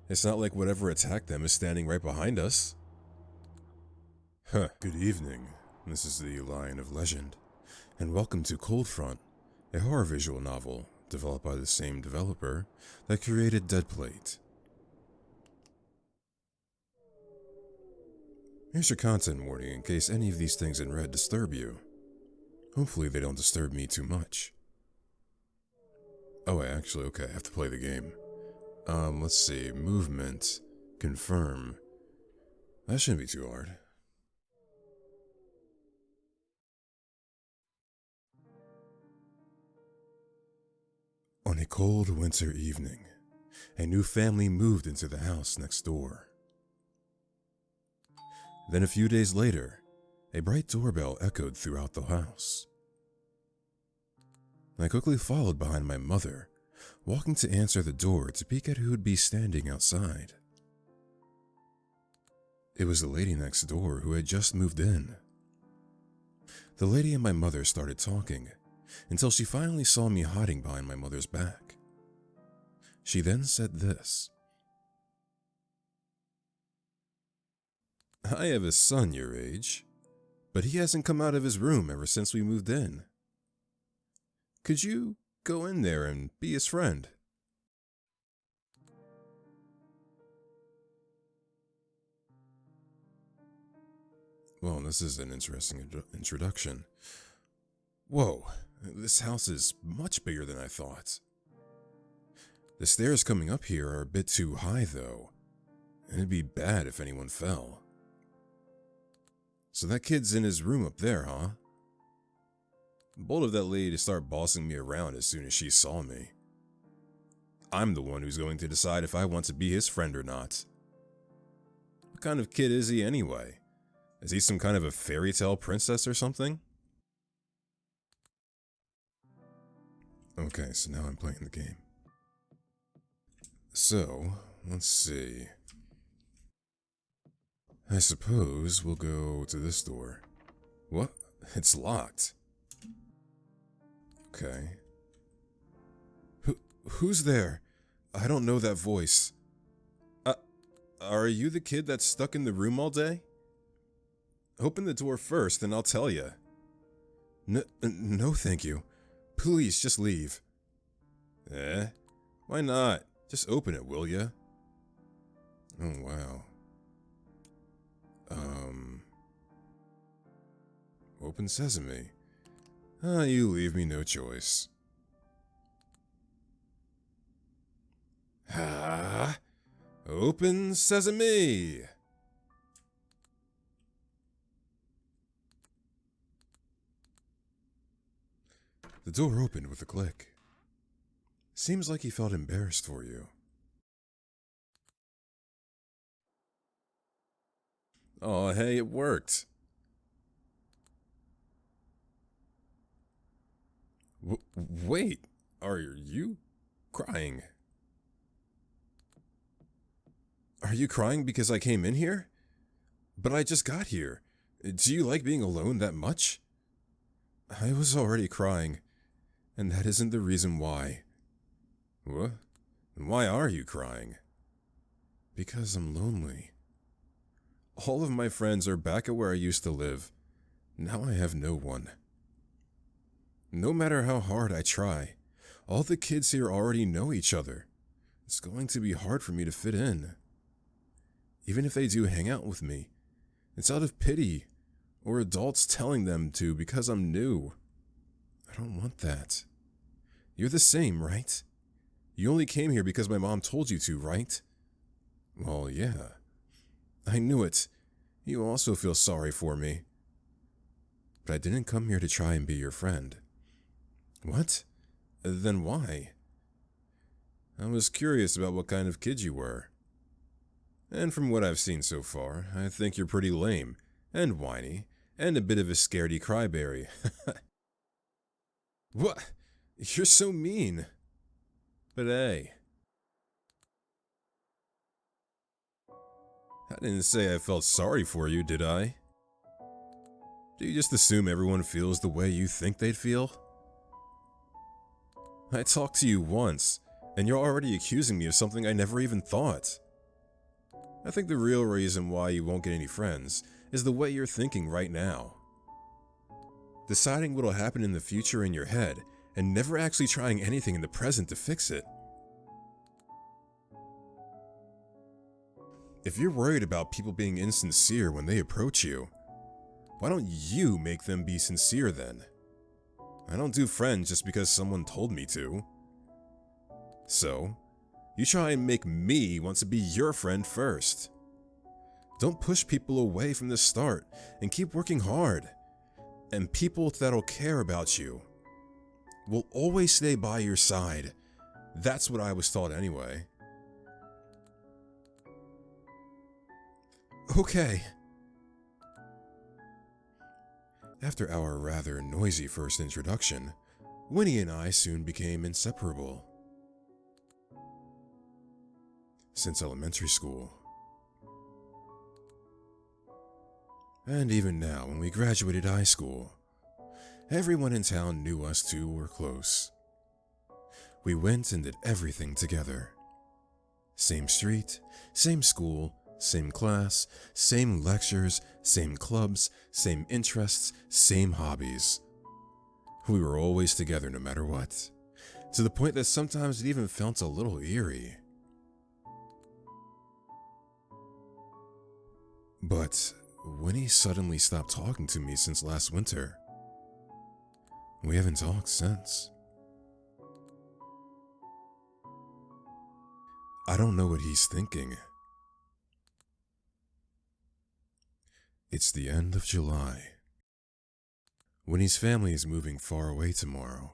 It's not like whatever attacked them is standing right behind us. Huh. Good evening. This is the Lion of Legend, and welcome to Coldfront, a horror visual novel developed by the same developer that created Deadplate. Here's your content warning in case any of these things in red disturb you. Hopefully they don't disturb me too much. Oh wait, actually, okay, I have to play the game. Let's see, movement, confirm. That shouldn't be too hard. On a cold winter evening, a new family moved into the house next door. Then a few days later, a bright doorbell echoed throughout the house. I quickly followed behind my mother, walking to answer the door to peek at who would be standing outside. It was the lady next door who had just moved in. The lady and my mother started talking, until she finally saw me hiding behind my mother's back. She then said this. I have a son your age, but he hasn't come out of his room ever since we moved in. Could you go in there and be his friend? Well, this is an interesting introduction. Whoa, this house is much bigger than I thought. The stairs coming up here are a bit too high, though, and it'd be bad if anyone fell. So that kid's in his room up there, huh? Bold of that lady to start bossing me around as soon as she saw me. I'm the one who's going to decide if I want to be his friend or not. What kind of kid is he anyway? Is he some kind of a fairy tale princess or something? Okay, so now I'm playing the game. So, let's see. I suppose we'll go to this door. What? It's locked. Okay. Who's there? I don't know that voice. Are you the kid that's stuck in the room all day? Open the door first and I'll tell you. No thank you. Please, just leave. Eh? Why not? Just open it, will ya? Oh, wow. Open sesame. You leave me no choice. Open sesame! The door opened with a click. Seems like he felt embarrassed for you. Oh, hey, it worked. Wait, are you crying? Are you crying because I came in here? But I just got here. Do you like being alone that much? I was already crying, and that isn't the reason why. What? Why are you crying? Because I'm lonely. All of my friends are back at where I used to live. Now I have no one. No matter how hard I try, all the kids here already know each other. It's going to be hard for me to fit in. Even if they do hang out with me, it's out of pity, or adults telling them to because I'm new. I don't want that. You're the same, right? You only came here because my mom told you to, right? Well, yeah. I knew it. You also feel sorry for me. But I didn't come here to try and be your friend. What? Then why? I was curious about what kind of kid you were. And from what I've seen so far, I think you're pretty lame, and whiny, and a bit of a scaredy cryberry. What? You're so mean. But hey. I didn't say I felt sorry for you, did I? Do you just assume everyone feels the way you think they'd feel? I talked to you once, and you're already accusing me of something I never even thought. I think the real reason why you won't get any friends is the way you're thinking right now. Deciding what'll happen in the future in your head and never actually trying anything in the present to fix it. If you're worried about people being insincere when they approach you, why don't you make them be sincere then? I don't do friends just because someone told me to. So, you try and make me want to be your friend first. Don't push people away from the start and keep working hard. And people that'll care about you will always stay by your side. That's what I was taught anyway. Okay. After our rather noisy first introduction, Winnie and I soon became inseparable. Since elementary school. And even now, when we graduated high school, everyone in town knew us two were close. We went and did everything together. Same street, same school, same class, same lectures, same clubs, same interests, same hobbies. We were always together no matter what, to the point that sometimes it even felt a little eerie. But Winnie suddenly stopped talking to me since last winter. We haven't talked since. I don't know what he's thinking. It's the end of July. Winnie's family is moving far away tomorrow.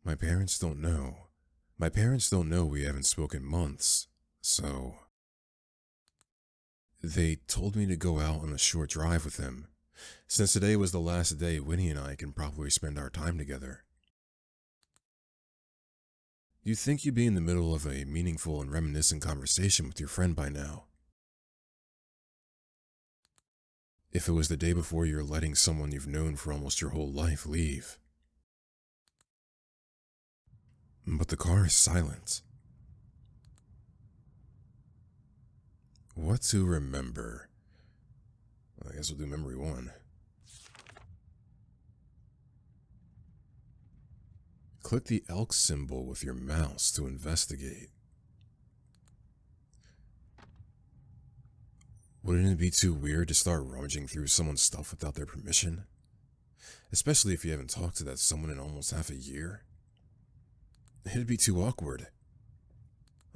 My parents don't know. My parents don't know we haven't spoken months, so... They told me to go out on a short drive with him, since today was the last day Winnie and I can probably spend our time together. You'd think you'd be in the middle of a meaningful and reminiscent conversation with your friend by now. If it was the day before you're letting someone you've known for almost your whole life leave. But the car is silent. What to remember? I guess we'll do memory 1. Click the elk symbol with your mouse to investigate. Wouldn't it be too weird to start rummaging through someone's stuff without their permission? Especially if you haven't talked to that someone in almost half a year? It'd be too awkward.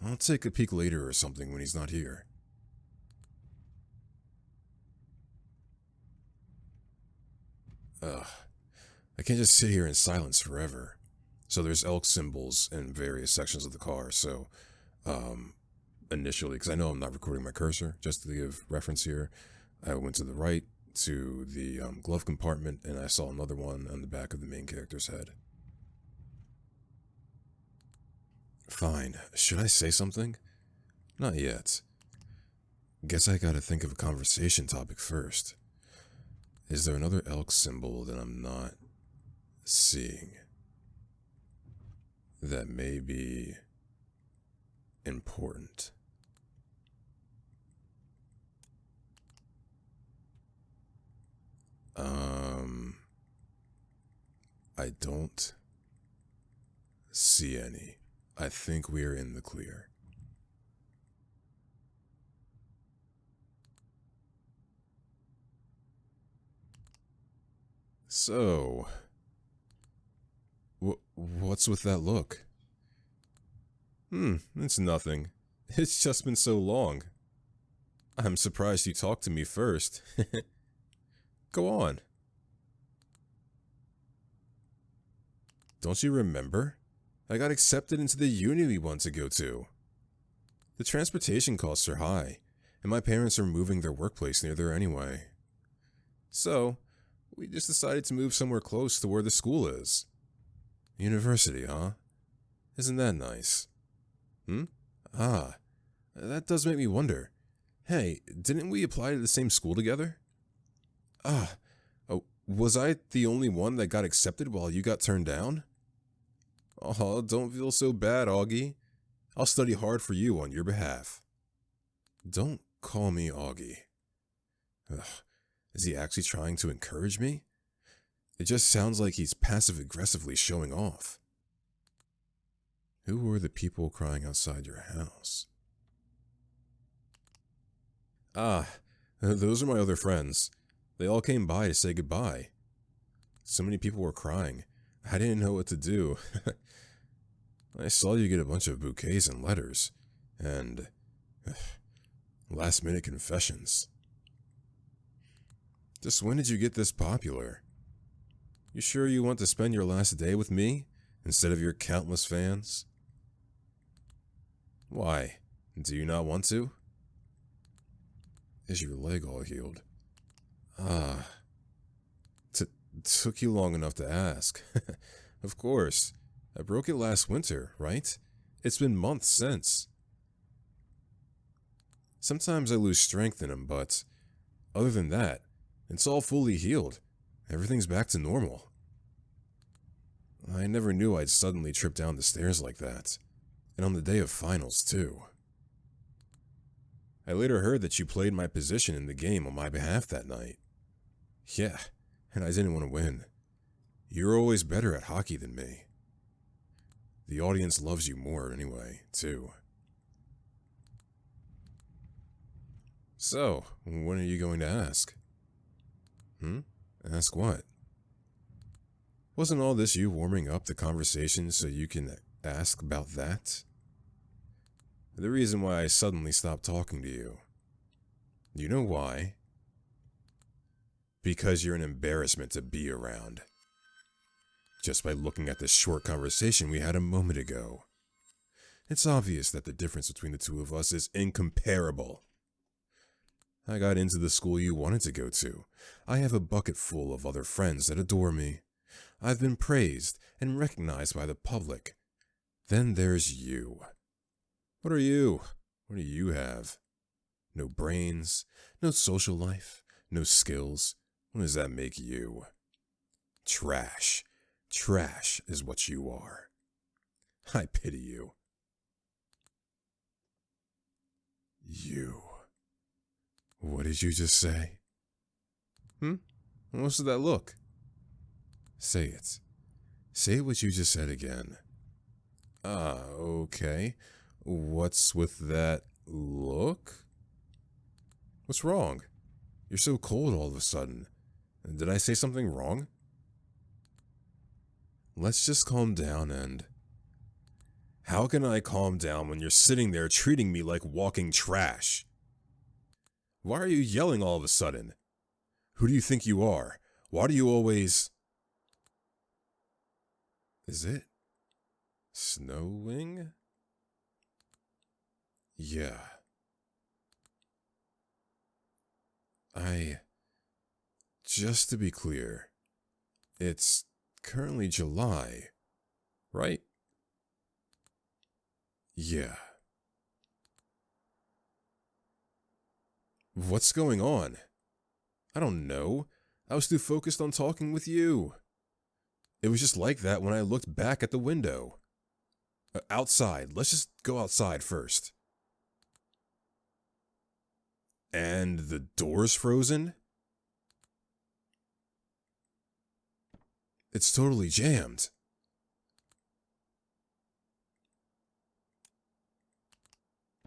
I'll take a peek later or something when he's not here. Ugh, I can't just sit here in silence forever. So there's elk symbols in various sections of the car, so, initially, because I know I'm not recording my cursor, just to give reference here, I went to the right to the glove compartment, and I saw another one on the back of the main character's head. Fine, should I say something? Not yet. Guess I gotta think of a conversation topic first. Is there another elk symbol that I'm not seeing that may be important? I don't see any. I think we're in the clear. So, what's with that look? It's nothing. It's just been so long. I'm surprised you talked to me first. Go on. Don't you remember? I got accepted into the uni we want to go to. The transportation costs are high, and my parents are moving their workplace near there anyway. So, we just decided to move somewhere close to where the school is. University, huh? Isn't that nice? Ah, that does make me wonder. Hey, didn't we apply to the same school together? Was I the only one that got accepted while you got turned down? Oh, don't feel so bad, Augie. I'll study hard for you on your behalf. Don't call me Augie. Ugh, is he actually trying to encourage me? It just sounds like he's passive-aggressively showing off. Who were the people crying outside your house? Ah, those are my other friends. They all came by to say goodbye. So many people were crying. I didn't know what to do. I saw you get a bunch of bouquets and letters, and last-minute confessions. Just when did you get this popular? You sure you want to spend your last day with me, instead of your countless fans? Why? Do you not want to? Is your leg all healed? Ah. Took you long enough to ask. Of course. I broke it last winter, right? It's been months since. Sometimes I lose strength in them, but other than that, it's all fully healed. Everything's back to normal. I never knew I'd suddenly trip down the stairs like that. And on the day of finals, too. I later heard that you played my position in the game on my behalf that night. Yeah, and I didn't want to win. You're always better at hockey than me. The audience loves you more anyway, too. So, when are you going to ask? Ask what? Wasn't all this you warming up the conversation so you can ask about that? The reason why I suddenly stopped talking to you. You know why? Because you're an embarrassment to be around. Just by looking at the short conversation we had a moment ago. It's obvious that the difference between the two of us is incomparable. I got into the school you wanted to go to. I have a bucket full of other friends that adore me. I've been praised and recognized by the public. Then there's you. What are you? What do you have? No brains, no social life, no skills. What does that make you? Trash. Trash is what you are. I pity you. You. What did you just say? What's that look? Say it. Say what you just said again. Okay. What's with that look? What's wrong? You're so cold all of a sudden. Did I say something wrong? Let's just calm down and... How can I calm down when you're sitting there treating me like walking trash? Why are you yelling all of a sudden? Who do you think you are? Why do you always... Is it snowing? Yeah. Just to be clear, it's currently July, right? Yeah. What's going on? I don't know. I was too focused on talking with you. It was just like that when I looked back at the window. Outside. Let's just go outside first. And the door's frozen? It's totally jammed.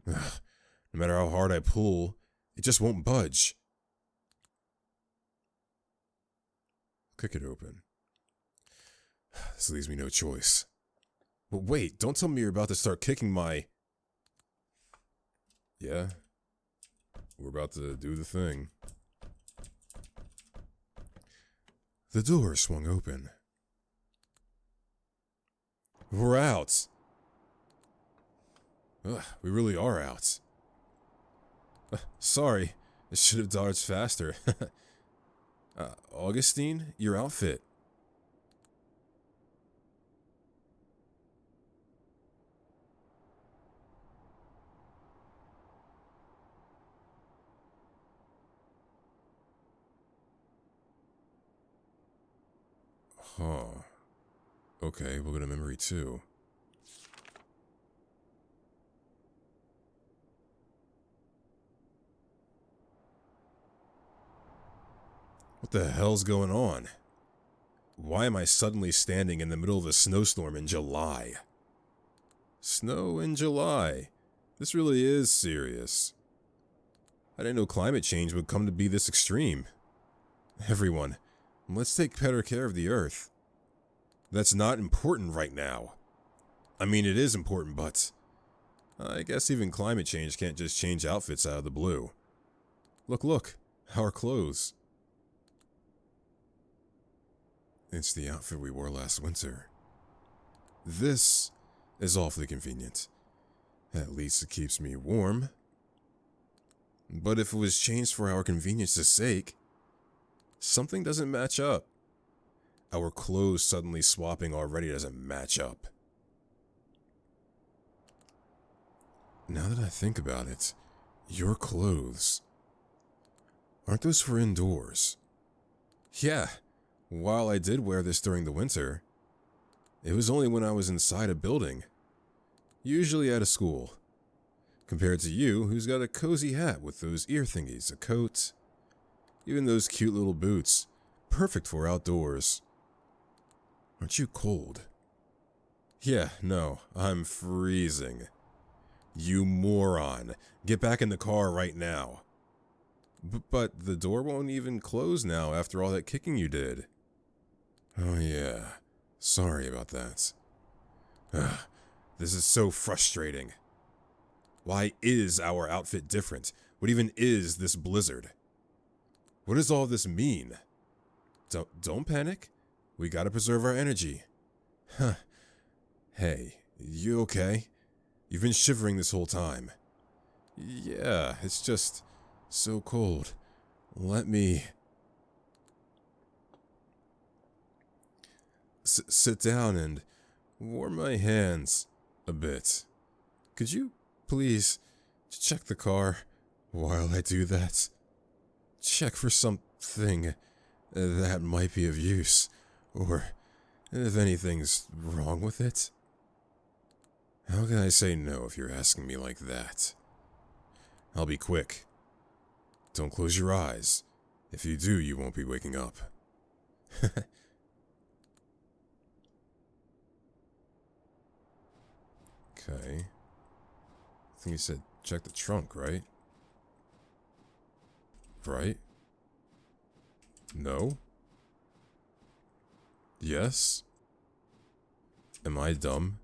Ugh. No matter how hard I pull, it just won't budge. Kick it open. This leaves me no choice. But wait, don't tell me you're about to start kicking my... Yeah? We're about to do the thing. The door swung open. We're out. Ugh, we really are out. Sorry, I should have dodged faster. Augustine, your outfit. Huh. Okay, we'll get a memory too. What the hell's going on? Why am I suddenly standing in the middle of a snowstorm in July? Snow in July. This really is serious. I didn't know climate change would come to be this extreme. Everyone, let's take better care of the Earth. That's not important right now. I mean, it is important, but I guess even climate change can't just change outfits out of the blue. Look, our clothes. It's the outfit we wore last winter. This is awfully convenient. At least it keeps me warm. But if it was changed for our convenience's sake, something doesn't match up. Our clothes suddenly swapping already doesn't match up. Now that I think about it, your clothes, aren't those for indoors? Yeah, while I did wear this during the winter, it was only when I was inside a building, usually at a school. Compared to you, who's got a cozy hat with those ear thingies, a coat, even those cute little boots, perfect for outdoors. Aren't you cold? Yeah, no, I'm freezing. You moron. Get back in the car right now. But the door won't even close now after all that kicking you did. Oh yeah, sorry about that. Ugh, this is so frustrating. Why is our outfit different? What even is this blizzard? What does all this mean? Don't panic. We gotta preserve our energy. Huh. Hey, you okay? You've been shivering this whole time. Yeah, it's just so cold. Let me... sit down and warm my hands a bit. Could you please check the car while I do that? Check for something that might be of use, or if anything's wrong with it. How can I say no if you're asking me like that? I'll be quick. Don't close your eyes. If you do, you won't be waking up. Okay. I think you said check the trunk, right? Right? No? Yes? Am I dumb?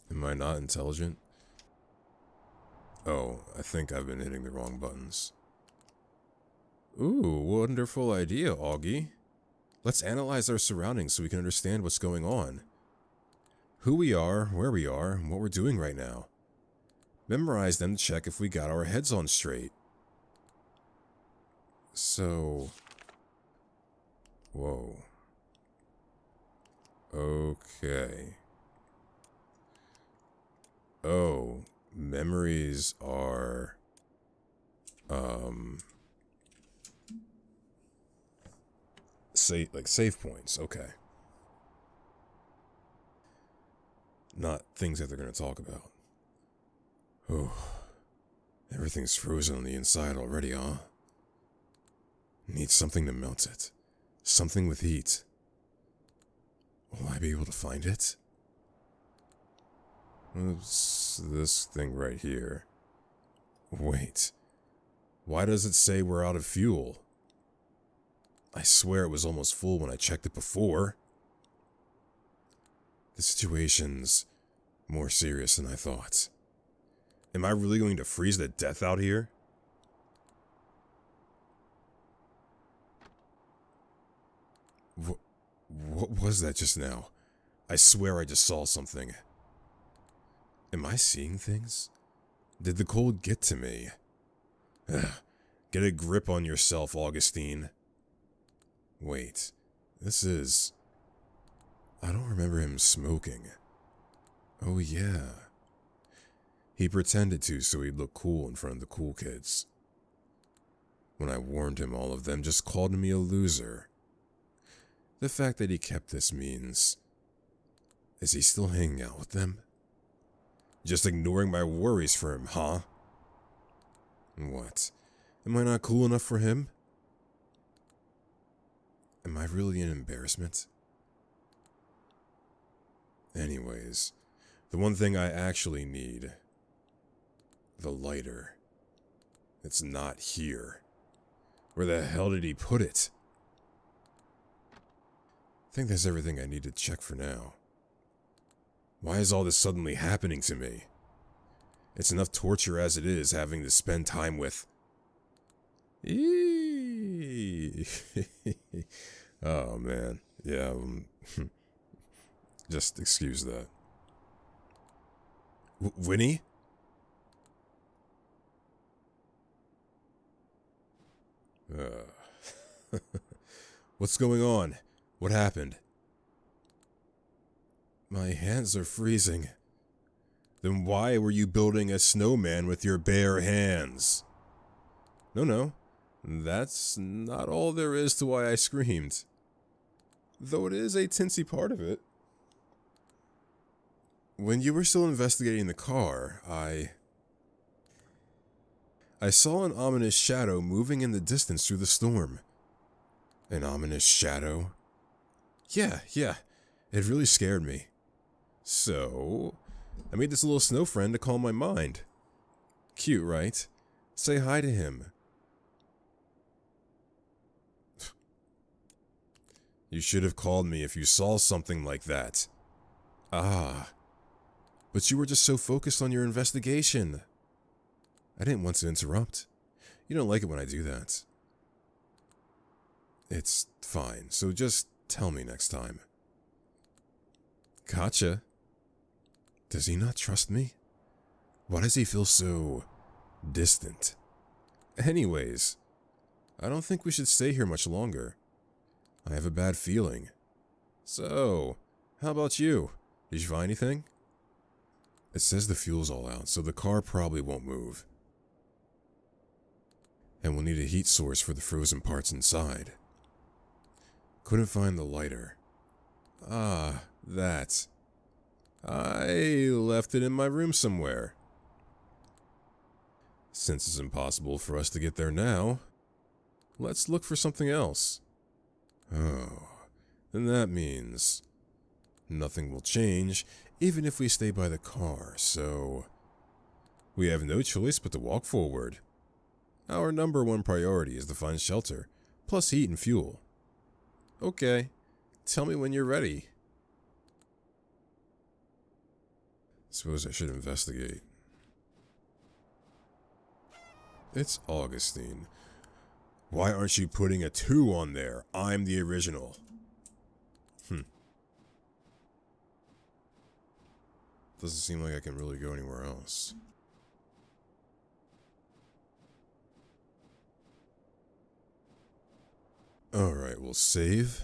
Am I not intelligent? Oh, I think I've been hitting the wrong buttons. Ooh, wonderful idea, Augie. Let's analyze our surroundings so we can understand what's going on. Who we are, where we are, and what we're doing right now. Memorize them to check if we got our heads on straight. So... Whoa. Okay. Oh, memories are... save points, okay. Not things that they're going to talk about. Oh, everything's frozen on the inside already, huh? Need something to melt it. Something with heat. Will I be able to find it? It's this thing right here. Wait. Why does it say we're out of fuel? I swear it was almost full when I checked it before. The situation's more serious than I thought. Am I really going to freeze to death out here? What was that just now? I swear I just saw something. Am I seeing things? Did the cold get to me? Ugh, get a grip on yourself, Augustine. Wait, this is... I don't remember him smoking. Oh yeah. He pretended to so he'd look cool in front of the cool kids. When I warned him, all of them just called me a loser. The fact that he kept this means... Is he still hanging out with them? Just ignoring my worries for him, huh? What? Am I not cool enough for him? Am I really an embarrassment? Anyways, the one thing I actually need, the lighter. It's not here. Where the hell did he put it? I think that's everything I need to check for now. Why is all this suddenly happening to me? It's enough torture as it is having to spend time with... Eee. Oh man, yeah, just excuse that. Winnie? What's going on? What happened? My hands are freezing. Then why were you building a snowman with your bare hands? No, that's not all there is to why I screamed. Though it is a tinsy part of it. When you were still investigating the car, I saw an ominous shadow moving in the distance through the storm. An ominous shadow? Yeah, it really scared me. So, I made this little snow friend to calm my mind. Cute, right? Say hi to him. You should have called me if you saw something like that. Ah. But you were just so focused on your investigation. I didn't want to interrupt. You don't like it when I do that. It's fine, so just tell me next time. Gotcha. Does he not trust me? Why does he feel so distant? Anyways, I don't think we should stay here much longer. I have a bad feeling. So, how about you? Did you find anything? It says the fuel's all out, so the car probably won't move. And we'll need a heat source for the frozen parts inside. Couldn't find the lighter. Ah, that. I left it in my room somewhere. Since it's impossible for us to get there now, let's look for something else. Oh, then that means nothing will change even if we stay by the car, so we have no choice but to walk forward. Our number one priority is to find shelter, plus heat and fuel. Okay, tell me when you're ready. Suppose I should investigate. It's Augustine. Why aren't you putting a 2 on there? I'm the original. Doesn't seem like I can really go anywhere else. Alright, we'll save.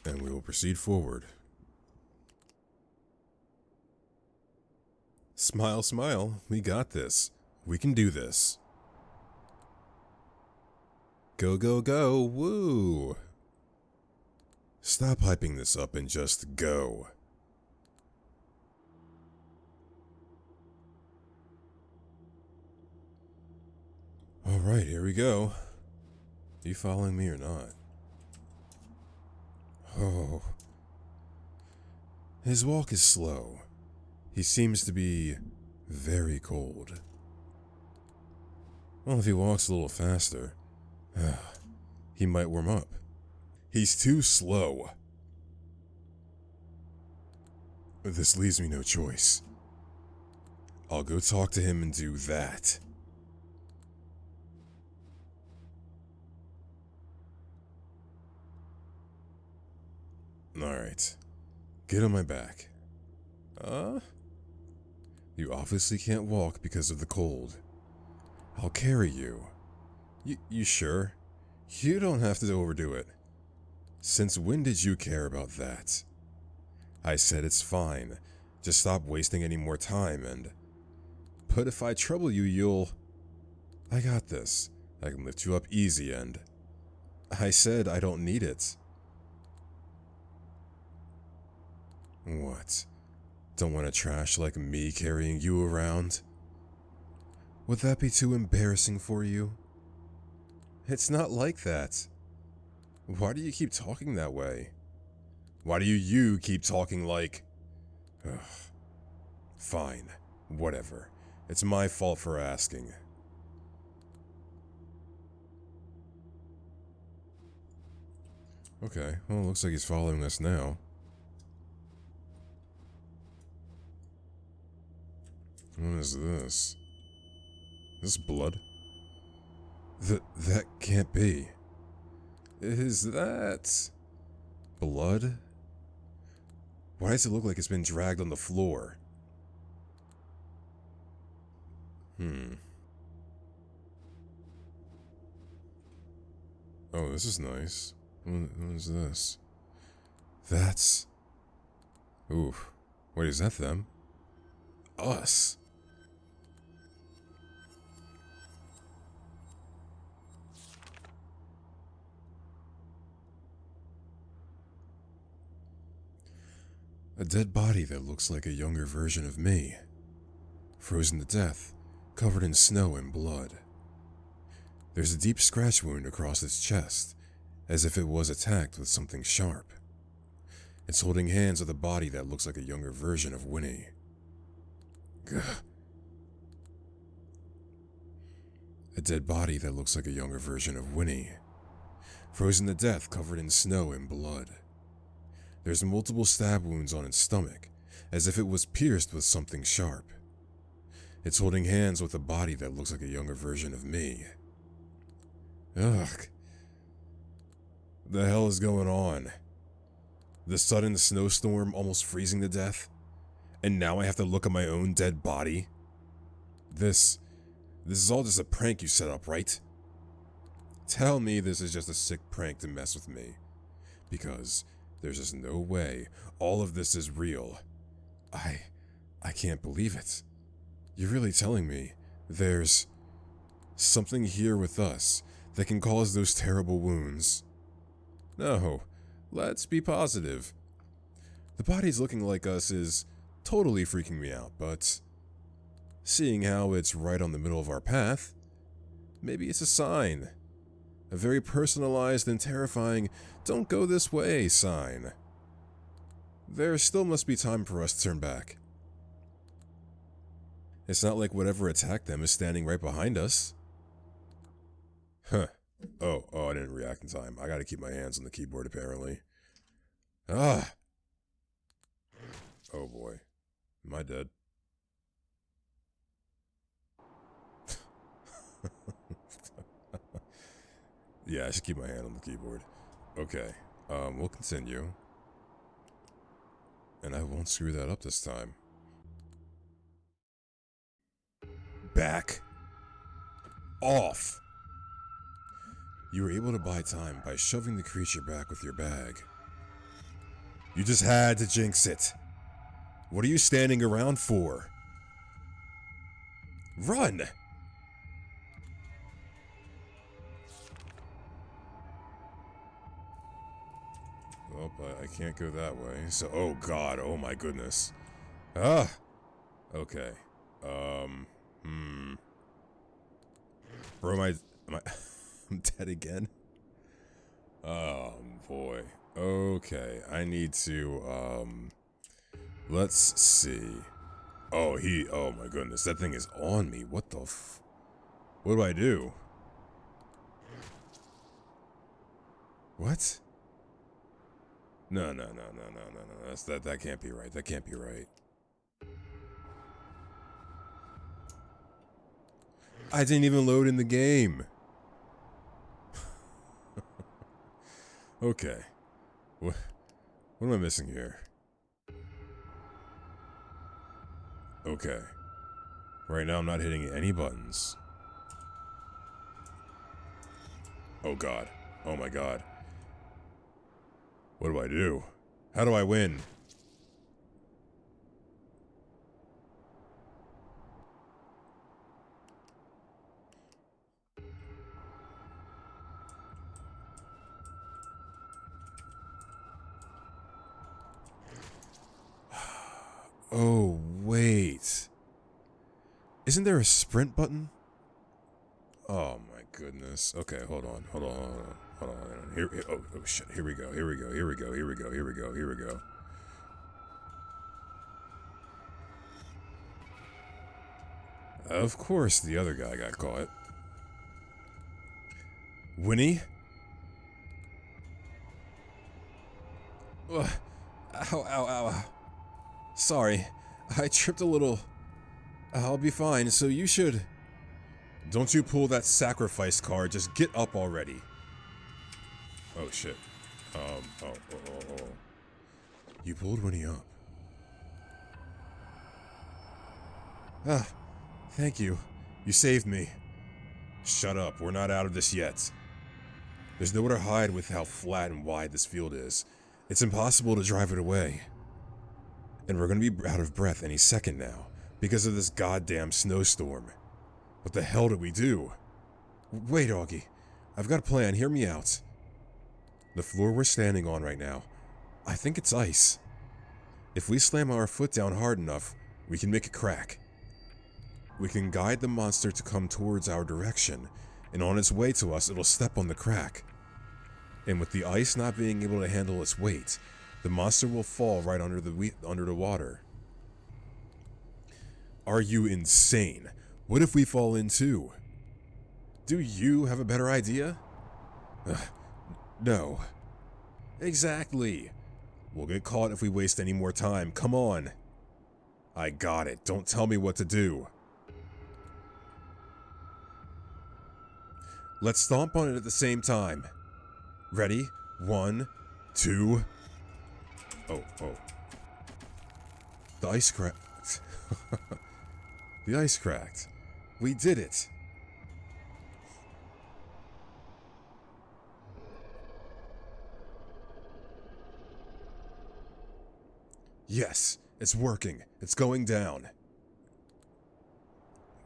And we will proceed forward. Smile, smile. We got this. We can do this. Go, go, go. Woo! Stop hyping this up and just go. Alright, here we go. You following me or not? Oh. His walk is slow. He seems to be very cold. Well, if he walks a little faster, he might warm up. He's too slow. This leaves me no choice. I'll go talk to him and do that. Alright. Get on my back. You obviously can't walk because of the cold. I'll carry you. You sure? You don't have to overdo it. Since when did you care about that? I said it's fine. Just stop wasting any more time and... But if I trouble you, you'll... I got this. I can lift you up easy and... I said I don't need it. What? Don't want to trash like me carrying you around? Would that be too embarrassing for you? It's not like that. Why do you keep talking that way? Why do you keep talking like... Ugh. Fine. Whatever. It's my fault for asking. Okay, well, it looks like he's following us now. What is this? Is this blood? That can't be. Is that... blood? Why does it look like it's been dragged on the floor? Oh, this is nice. What is this? That's... Ooh. Wait, is that them? Us? A dead body that looks like a younger version of me. Frozen to death, covered in snow and blood. There's a deep scratch wound across its chest, as if it was attacked with something sharp. It's holding hands with a body that looks like a younger version of Winnie. Gah. A dead body that looks like a younger version of Winnie. Frozen to death, covered in snow and blood. There's multiple stab wounds on its stomach, as if it was pierced with something sharp. It's holding hands with a body that looks like a younger version of me. Ugh. The hell is going on? The sudden snowstorm almost freezing to death? And now I have to look at my own dead body? This is all just a prank you set up, right? Tell me this is just a sick prank to mess with me. Because there's just no way all of this is real. I can't believe it. You're really telling me there's something here with us that can cause those terrible wounds? No, let's be positive. The body's looking like us is totally freaking me out, but seeing how it's right on the middle of our path, maybe it's a sign. A very personalized and terrifying, don't go this way sign. There still must be time for us to turn back. It's not like whatever attacked them is standing right behind us. Huh. Oh, I didn't react in time. I gotta keep my hands on the keyboard, apparently. Ah! Oh boy. Am I dead? Yeah, I should keep my hand on the keyboard. Okay, we'll continue. And I won't screw that up this time. Back off! You were able to buy time by shoving the creature back with your bag. You just had to jinx it. What are you standing around for? Run! Oh, but I can't go that way. So, oh god, oh my goodness. Ah! Okay. Bro, am I I'm dead again? Oh, boy. Okay, I need to, let's see. Oh, oh my goodness, that thing is on me. What the what do I do? What? No. That can't be right. That can't be right. I didn't even load in the game. Okay. What am I missing here? Okay. Right now I'm not hitting any buttons. Oh god. Oh my god. What do I do? How do I win? Oh, wait. Isn't there a sprint button? Oh my goodness. Okay, hold on. Here, oh shit. Here we go. Here we go. Here we go. Here we go. Here we go. Here we go. Of course, the other guy got caught. Winnie? Ugh. Ow, ow, ow. Sorry, I tripped a little. I'll be fine, so you should... Don't you pull that sacrifice card, just get up already. Oh shit. Oh. You pulled Winnie up. Ah, thank you. You saved me. Shut up, we're not out of this yet. There's nowhere to hide with how flat and wide this field is. It's impossible to drive it away. And we're gonna be out of breath any second now, because of this goddamn snowstorm. What the hell do we do? Wait, Augie. I've got a plan, hear me out. The floor we're standing on right now, I think it's ice. If we slam our foot down hard enough, we can make it crack. We can guide the monster to come towards our direction, and on its way to us, it'll step on the crack. And with the ice not being able to handle its weight, the monster will fall right under the water. Are you insane? What if we fall in too? Do you have a better idea? No. Exactly. We'll get caught if we waste any more time. Come on. I got it. Don't tell me what to do. Let's stomp on it at the same time. Ready? 1, 2... Oh. The ice cracked. The ice cracked. We did it. Yes, it's working. It's going down.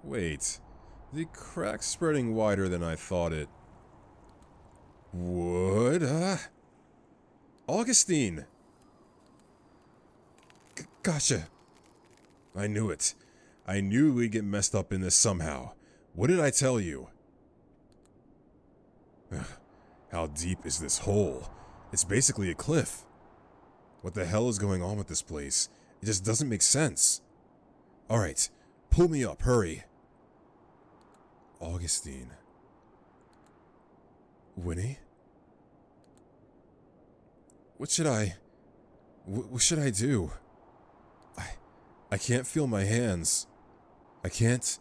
Wait, the crack's spreading wider than I thought it would. Augustine! Gotcha. I knew it. I knew we'd get messed up in this somehow. What did I tell you? How deep is this hole? It's basically a cliff. What the hell is going on with this place? It just doesn't make sense. Alright, pull me up, hurry. Augustine. Winnie? What should I do? I can't feel my hands. I can't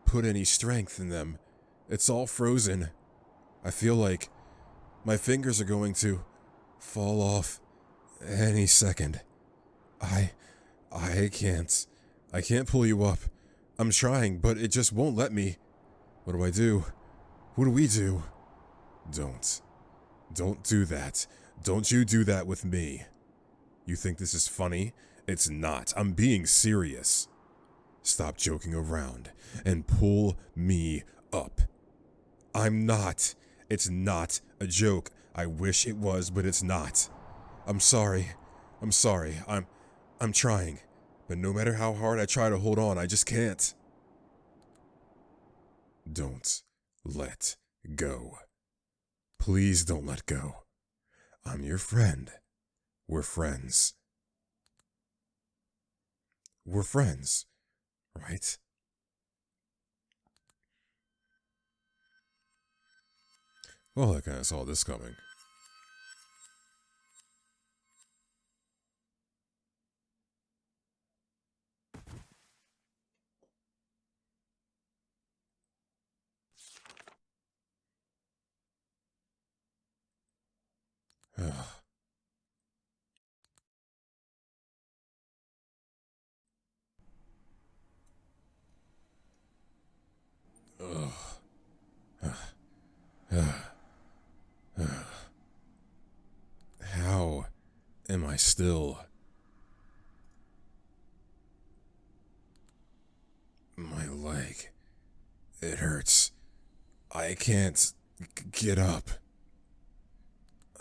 put any strength in them. It's all frozen. I feel like my fingers are going to fall off any second. I can't pull you up. I'm trying, but it just won't let me. What do I do? What do we do? Don't do that. Don't you do that with me. You think this is funny? It's not. I'm being serious. Stop joking around and pull me up. I'm not. It's not a joke. I wish it was, but it's not. I'm sorry. I'm trying. But no matter how hard I try to hold on, I just can't. Don't let go. Please don't let go. I'm your friend. We're friends. We're friends, right? Well, I kinda saw this coming. How am I still? My leg. It hurts. I can't get up.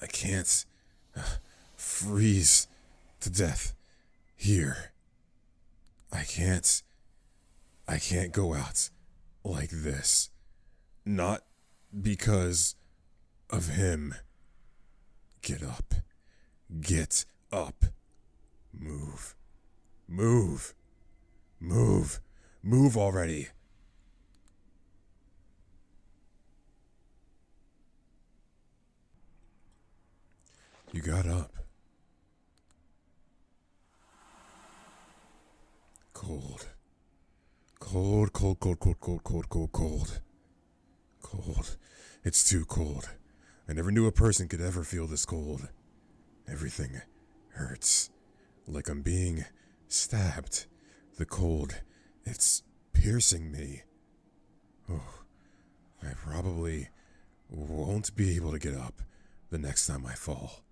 I can't freeze to death here. I can't go out like this. Not because of him. Get up. Get up. Move. Move. Move. Move already. You got up. Cold. Cold, cold, cold, cold, cold, cold, cold, cold. Cold. It's too cold. I never knew a person could ever feel this cold. Everything hurts. Like I'm being stabbed. The cold, it's piercing me. Oh, I probably won't be able to get up the next time I fall.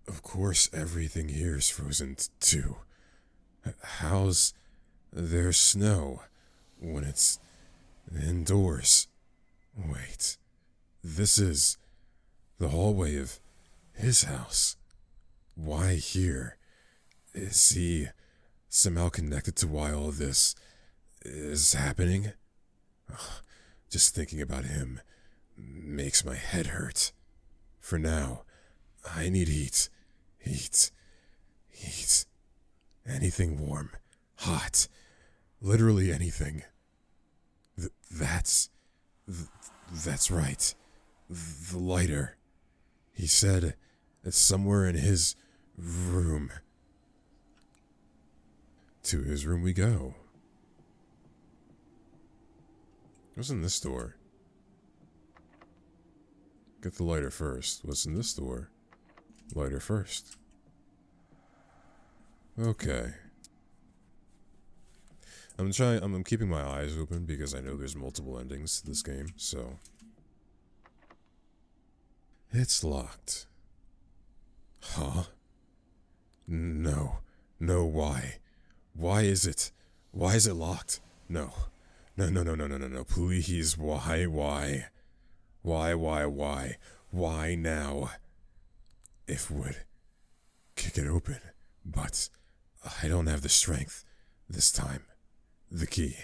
Of course, everything here is frozen too. How's there snow when it's indoors? Wait, this is the hallway of his house. Why here? Is he somehow connected to why all this is happening? Ugh, just thinking about him makes my head hurt. For now, I need heat. Heat. Heat. Anything warm. Hot. Literally anything. That's right. The lighter. He said it's somewhere in his room. To his room we go. What's in this door? Get the lighter first. What's in this door? Lighter first. Okay. I'm keeping my eyes open because I know there's multiple endings to this game, so. It's locked. Huh? No. No, why? Why is it? Why is it locked? No. No, no, no, no, no, no, no. Please, why? Why now? If would kick it open, but I don't have the strength this time. The key.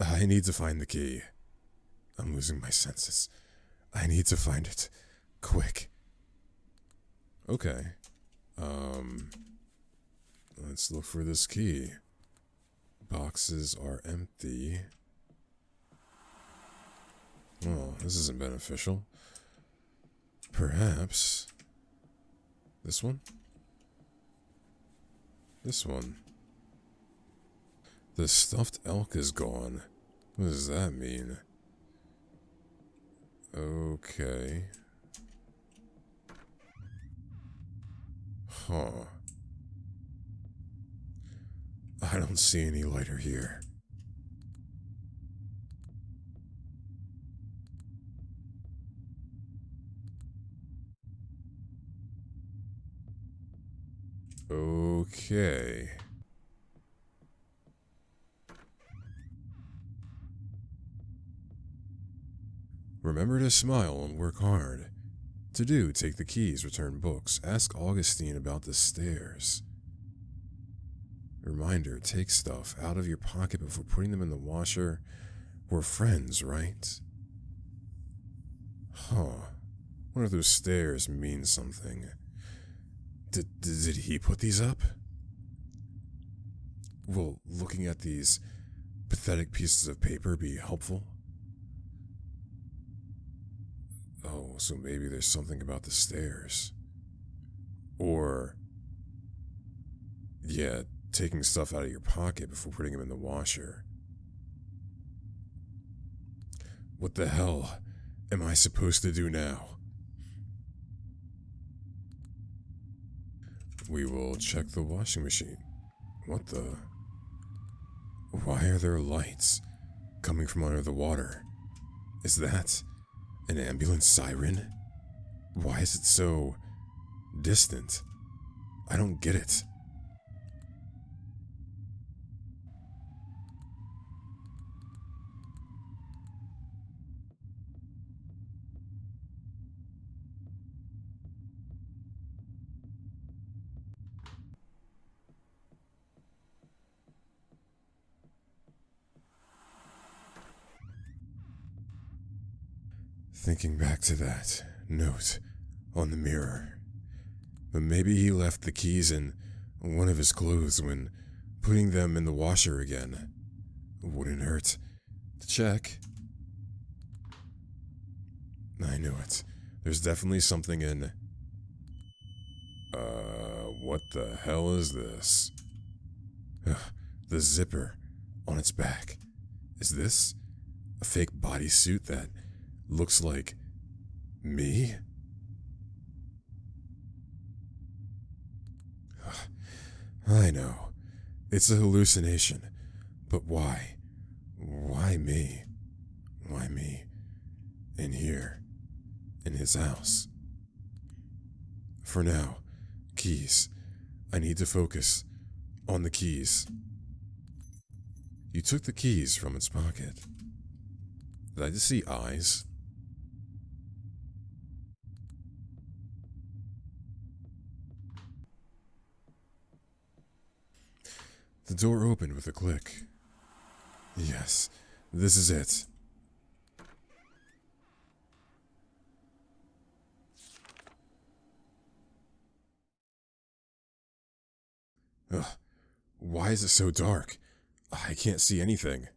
I need to find the key. I'm losing my senses. I need to find it. Quick. Okay. Let's look for this key. Boxes are empty. Oh, this isn't beneficial. Perhaps this one? This one. The stuffed elk is gone. What does that mean? Okay. Huh. I don't see any lighter here. Okay. Remember to smile and work hard. To do, take the keys, return books, ask Augustine about the stairs. Reminder, take stuff out of your pocket before putting them in the washer. We're friends, right? Huh. Wonder if those stairs mean something. Did he put these up? Will looking at these pathetic pieces of paper be helpful? Oh, so maybe there's something about the stairs. Or, yeah, taking stuff out of your pocket before putting them in the washer. What the hell am I supposed to do now? We will check the washing machine. What the? Why are there lights coming from under the water? Is that an ambulance siren? Why is it so distant? I don't get it. Thinking back to that note on the mirror. But maybe he left the keys in one of his clothes when putting them in the washer again. Wouldn't hurt to check. I knew it. There's definitely something in... what the hell is this? Ugh, the zipper on its back. Is this a fake bodysuit that looks like me? I know. It's a hallucination. But why? Why me? Why me? In here. In his house. For now, keys. I need to focus on the keys. You took the keys from its pocket. Did I just see eyes? The door opened with a click. Yes, this is it. Ugh, why is it so dark? I can't see anything.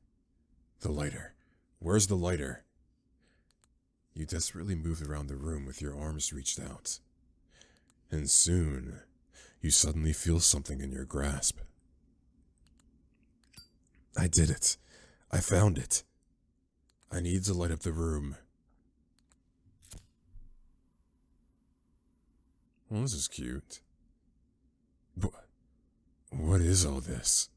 The lighter. Where's the lighter? You desperately move around the room with your arms reached out. And soon, you suddenly feel something in your grasp. I did it. I found it. I need to light up the room. Well, this is cute. But what is all this?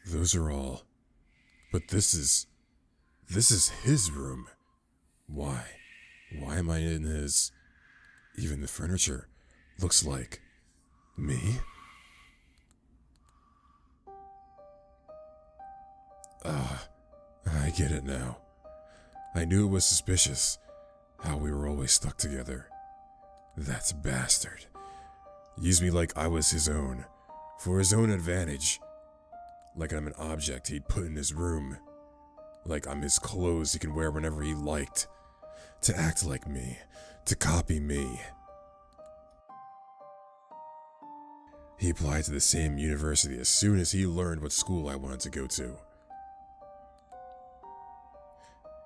Those are all. But this is his room. Why? Why am I in his? Even the furniture looks like me. I get it now. I knew it was suspicious how we were always stuck together. That bastard used me like I was his own, for his own advantage. Like I'm an object he'd put in his room. Like I'm his clothes he can wear whenever he liked. To act like me. To copy me. He applied to the same university as soon as he learned what school I wanted to go to.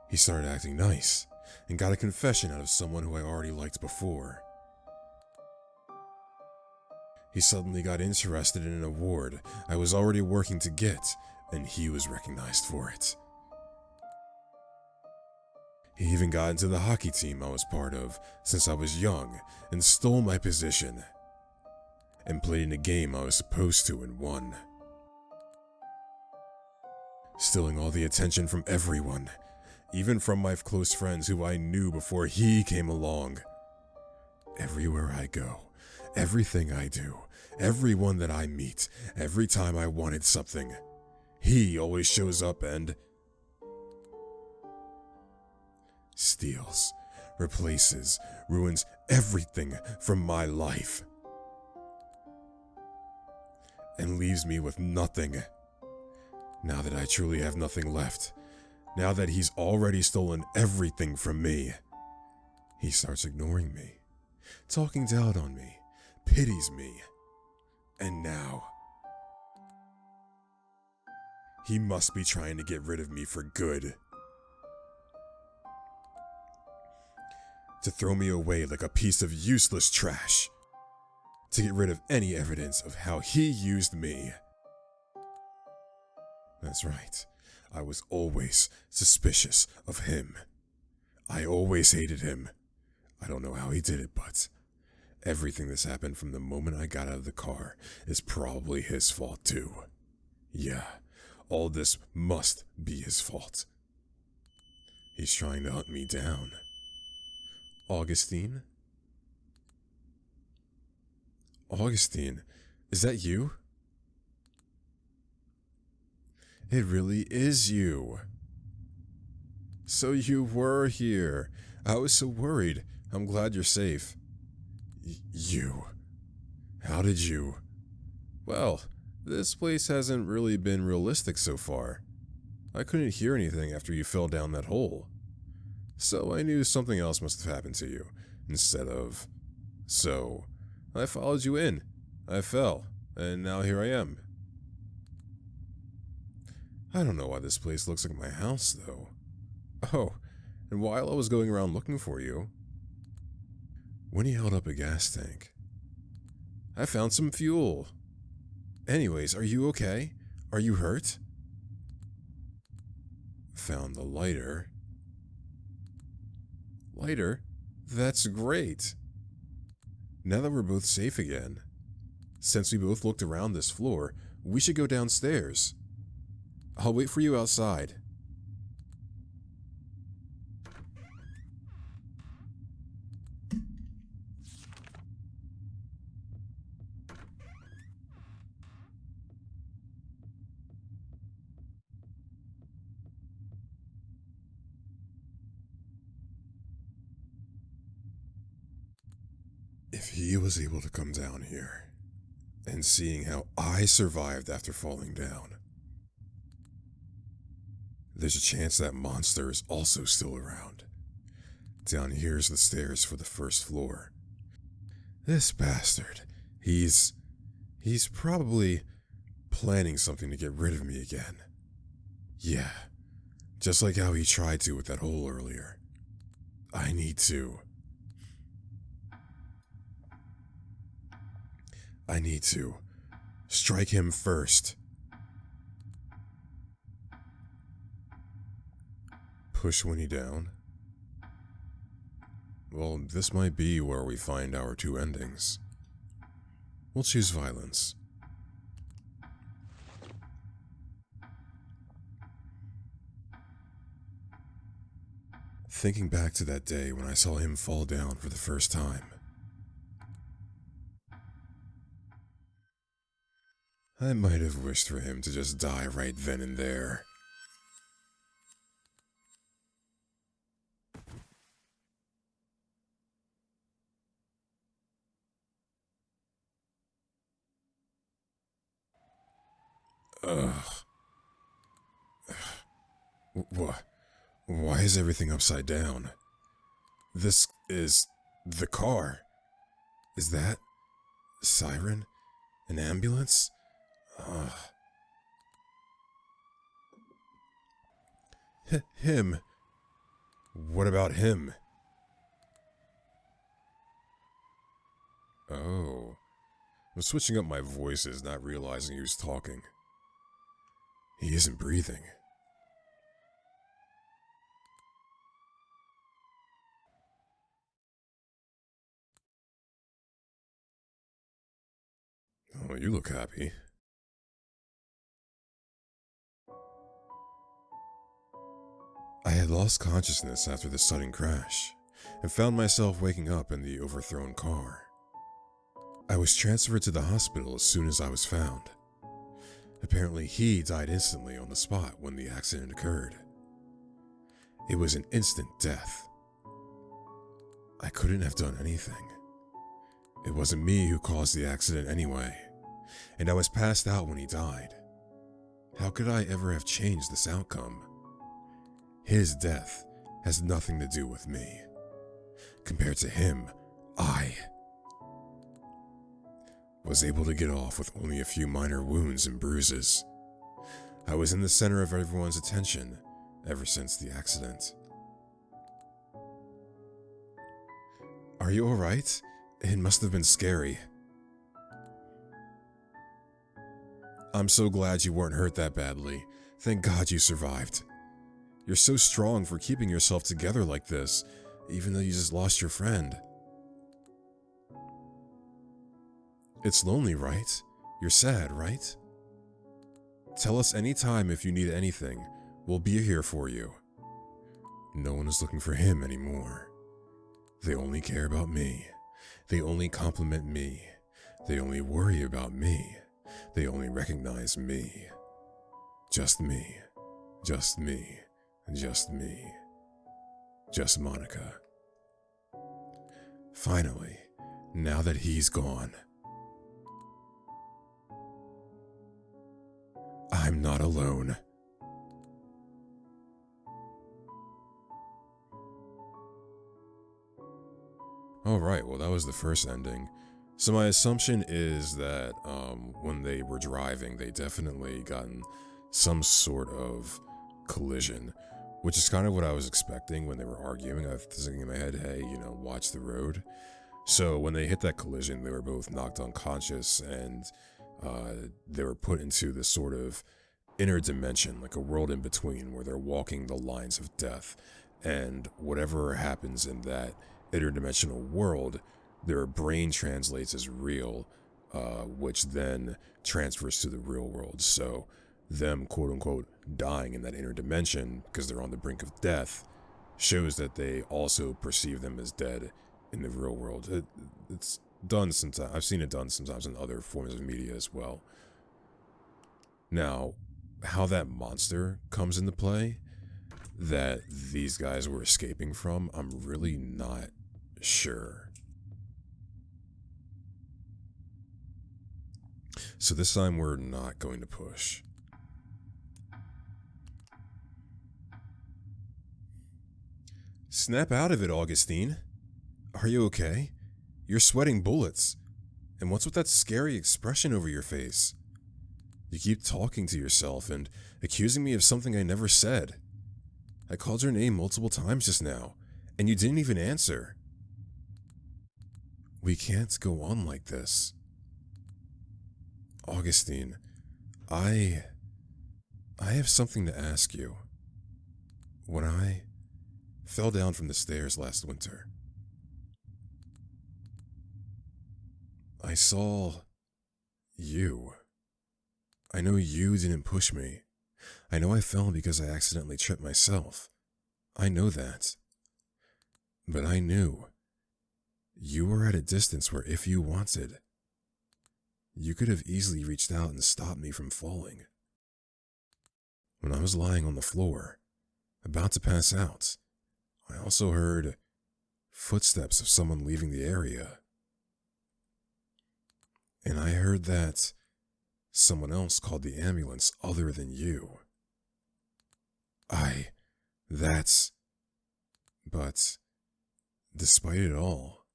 He started acting nice, and got a confession out of someone who I already liked before. He suddenly got interested in an award I was already working to get, and he was recognized for it. He even got into the hockey team I was part of since I was young, and stole my position, and played in a game I was supposed to and won. Stealing all the attention from everyone, even from my close friends who I knew before he came along. Everywhere I go, everything I do, everyone that I meet, every time I wanted something, he always shows up and steals, replaces, ruins everything from my life, and leaves me with nothing. Now that I truly have nothing left, now that he's already stolen everything from me, he starts ignoring me, talking down on me, pities me, and now he must be trying to get rid of me for good. To throw me away like a piece of useless trash. To get rid of any evidence of how he used me. That's right. I was always suspicious of him. I always hated him. I don't know how he did it, but everything that's happened from the moment I got out of the car is probably his fault too. Yeah, all this must be his fault. He's trying to hunt me down. Augustine? Augustine, is that you? It really is you. So you were here. I was so worried. I'm glad you're safe. You. How did you? Well, This place hasn't really been realistic so far. I couldn't hear anything after you fell down that hole. So I knew something else must have happened to you, instead of... So, I followed you in. I fell, and now here I am. I don't know why this place looks like my house, though. Oh, and while I was going around looking for you, Winnie held up a gas tank. I found some fuel. Anyways, are you okay? Are you hurt? Found the lighter. Lighter? That's great. Now that we're both safe again, since we both looked around this floor, we should go downstairs. I'll wait for you outside. If he was able to come down here, and seeing how I survived after falling down, there's a chance that monster is also still around. Down here's the stairs for the first floor. This bastard, he's probably planning something to get rid of me again. Yeah, just like how he tried to with that hole earlier. I need to strike him first. Push Winnie down. Well, this might be where we find our two endings. We'll choose violence. Thinking back to that day when I saw him fall down for the first time, I might have wished for him to just die right then and there. Why is everything upside down? This is the car. Is that siren? An ambulance? Him. What about him? Oh. I'm switching up my voices, not realizing he was talking. He isn't breathing. Oh, you look happy. I had lost consciousness after the sudden crash, and found myself waking up in the overthrown car. I was transferred to the hospital as soon as I was found. Apparently, he died instantly on the spot when the accident occurred. It was an instant death. I couldn't have done anything. It wasn't me who caused the accident anyway, and I was passed out when he died. How could I ever have changed this outcome? His death has nothing to do with me. Compared to him, I was able to get off with only a few minor wounds and bruises. I was in the center of everyone's attention ever since the accident. Are you alright? It must have been scary. I'm so glad you weren't hurt that badly. Thank God you survived. You're so strong for keeping yourself together like this, even though you just lost your friend. It's lonely, right? You're sad, right? Tell us anytime if you need anything. We'll be here for you. No one is looking for him anymore. They only care about me. They only compliment me. They only worry about me. They only recognize me. Just me. Just me. Just me. Just Monica. Finally, now that he's gone, I'm not alone. Alright, well that was the first ending. So my assumption is that when they were driving, they definitely gotten some sort of collision, which is kind of what I was expecting when they were arguing. I was thinking in my head, hey, watch the road. So when they hit that collision, they were both knocked unconscious, and they were put into this sort of inner dimension, like a world in between, where they're walking the lines of death. And whatever happens in that interdimensional world, their brain translates as real, which then transfers to the real world. So them, quote unquote, dying in that inner dimension because they're on the brink of death shows that they also perceive them as dead in the real world. It's done sometimes. I've seen it done sometimes in other forms of media as well. Now, how that monster comes into play that these guys were escaping from, I'm really not sure. So this time we're not going to push. Snap out of it, Augustine. Are you okay? You're sweating bullets. And what's with that scary expression over your face? You keep talking to yourself and accusing me of something I never said. I called your name multiple times just now, and you didn't even answer. We can't go on like this. Augustine, I have something to ask you. When I fell down from the stairs last winter, I saw you. I know you didn't push me. I know I fell because I accidentally tripped myself. I know that. But I knew you were at a distance where if you wanted, you could have easily reached out and stopped me from falling. When I was lying on the floor, about to pass out, I also heard footsteps of someone leaving the area. And I heard that someone else called the ambulance other than you. But despite it all,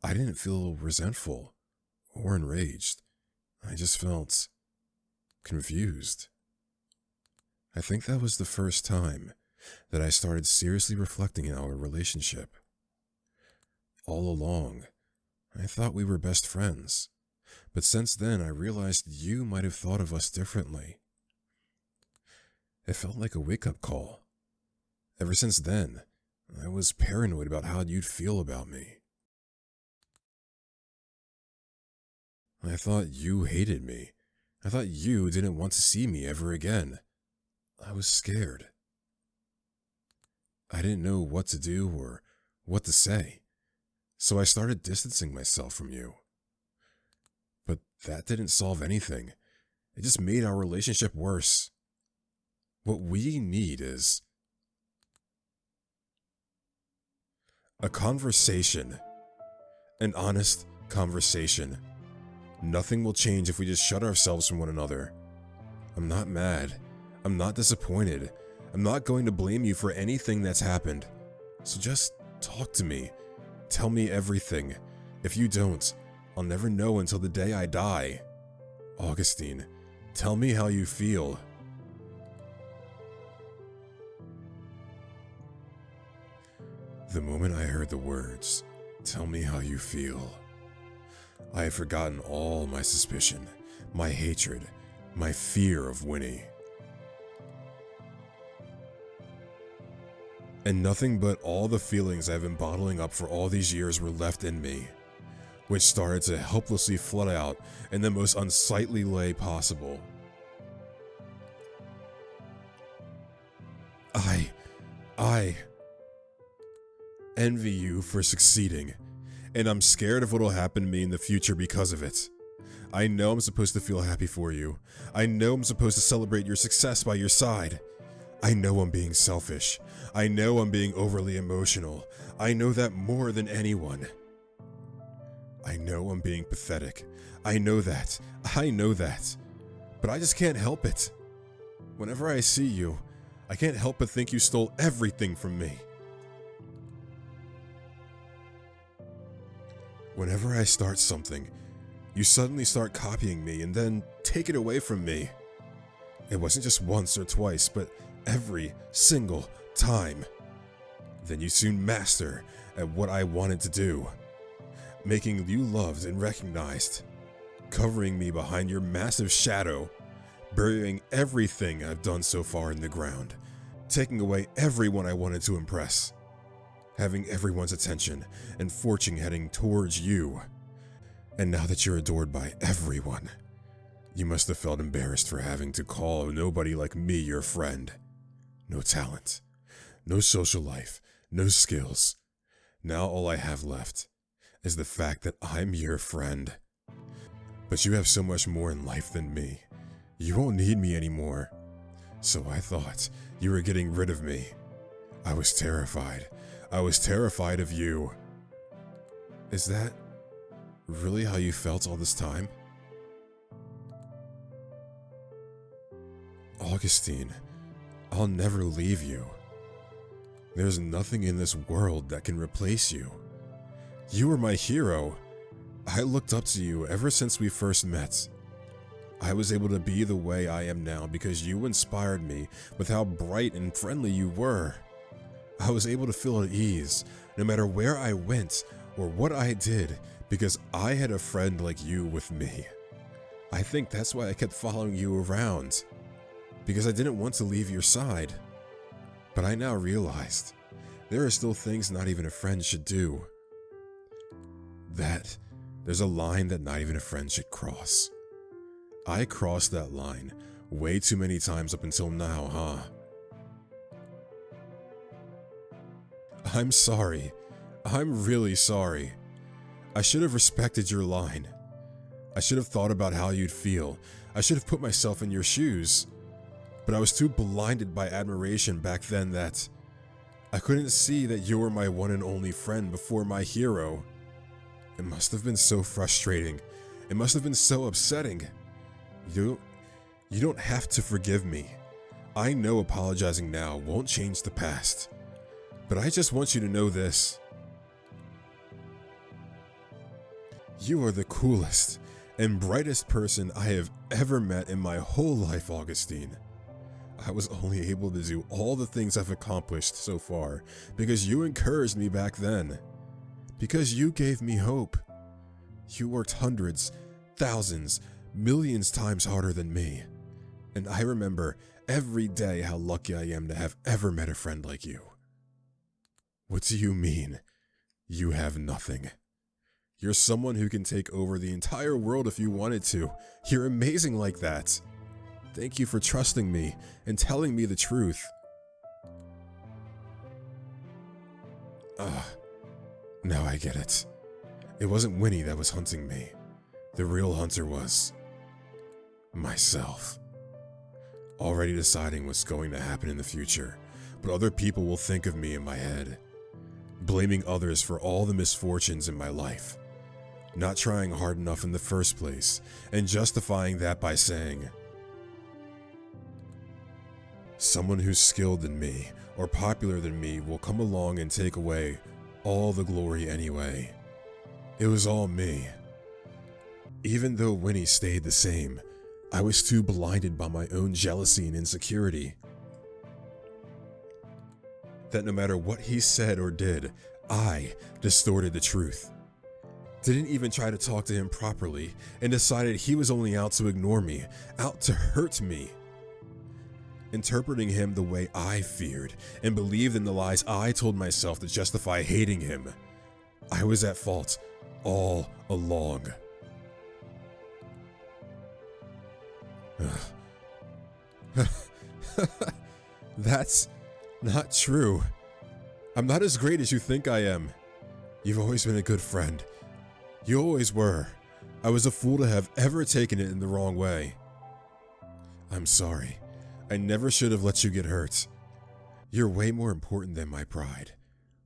I didn't feel resentful or enraged. I just felt confused. I think that was the first time that I started seriously reflecting on our relationship. All along, I thought we were best friends, but since then I realized you might have thought of us differently. It felt like a wake-up call. Ever since then, I was paranoid about how you'd feel about me. I thought you hated me. I thought you didn't want to see me ever again. I was scared. I didn't know what to do or what to say, so I started distancing myself from you. But that didn't solve anything. It just made our relationship worse. What we need is a conversation. An honest conversation. Nothing will change if we just shut ourselves from one another. I'm not mad. I'm not disappointed. I'm not going to blame you for anything that's happened. So just talk to me. Tell me everything. If you don't, I'll never know until the day I die. Augustine, tell me how you feel. The moment I heard the words, "Tell me how you feel," I had forgotten all my suspicion, my hatred, my fear of Winnie. And nothing but all the feelings I've been bottling up for all these years were left in me, which started to helplessly flood out in the most unsightly way possible. I envy you for succeeding, and I'm scared of what'll happen to me in the future because of it. I know I'm supposed to feel happy for you. I know I'm supposed to celebrate your success by your side. I know I'm being selfish. I know I'm being overly emotional. I know that more than anyone. I know I'm being pathetic. I know that. I know that. but I just can't help it. Whenever I see you, I can't help but think you stole everything from me. Whenever I start something, you suddenly start copying me and then take it away from me. It wasn't just once or twice, but every single time. Then you soon master at what I wanted to do, making you loved and recognized, covering me behind your massive shadow, burying everything I've done so far in the ground, taking away everyone I wanted to impress, having everyone's attention and fortune heading towards you. And now that you're adored by everyone, you must have felt embarrassed for having to call nobody like me your friend. No talent, no social life, no skills. Now all I have left is the fact that I'm your friend. But you have so much more in life than me. You won't need me anymore. So I thought you were getting rid of me. I was terrified. I was terrified of you. Is that really how you felt all this time? Augustine, I'll never leave you. There's nothing in this world that can replace you. You were my hero. I looked up to you ever since we first met. I was able to be the way I am now because you inspired me with how bright and friendly you were. I was able to feel at ease no matter where I went or what I did because I had a friend like you with me. I think that's why I kept following you around, because I didn't want to leave your side. But I now realized there are still things not even a friend should do. That there's a line that not even a friend should cross. I crossed that line way too many times up until now, huh? I'm sorry. I'm really sorry. I should have respected your line. I should have thought about how you'd feel. I should have put myself in your shoes. But I was too blinded by admiration back then that I couldn't see that you were my one and only friend before my hero. It must have been so frustrating. It must have been so upsetting. You don't have to forgive me. I know apologizing now won't change the past. But I just want you to know this. You are the coolest and brightest person I have ever met in my whole life, Augustine. I was only able to do all the things I've accomplished so far because you encouraged me back then. Because you gave me hope. You worked hundreds, thousands, millions times harder than me. And I remember every day how lucky I am to have ever met a friend like you. What do you mean, you have nothing? You're someone who can take over the entire world if you wanted to. You're amazing like that. Thank you for trusting me and telling me the truth. Now I get it. It wasn't Winnie that was hunting me. The real hunter was myself. Already deciding what's going to happen in the future, but other people will think of me in my head. Blaming others for all the misfortunes in my life. Not trying hard enough in the first place, and justifying that by saying, someone who's skilled than me or popular than me will come along and take away all the glory anyway. It was all me. Even though Winnie stayed the same, I was too blinded by my own jealousy and insecurity that no matter what he said or did, I distorted the truth. Didn't even try to talk to him properly and decided he was only out to ignore me, out to hurt me. Interpreting him the way I feared and believed in the lies I told myself to justify hating him. I was at fault all along. That's not true. I'm not as great as you think I am. You've always been a good friend. You always were. I was a fool to have ever taken it in the wrong way. I'm sorry. I never should have let you get hurt. You're way more important than my pride.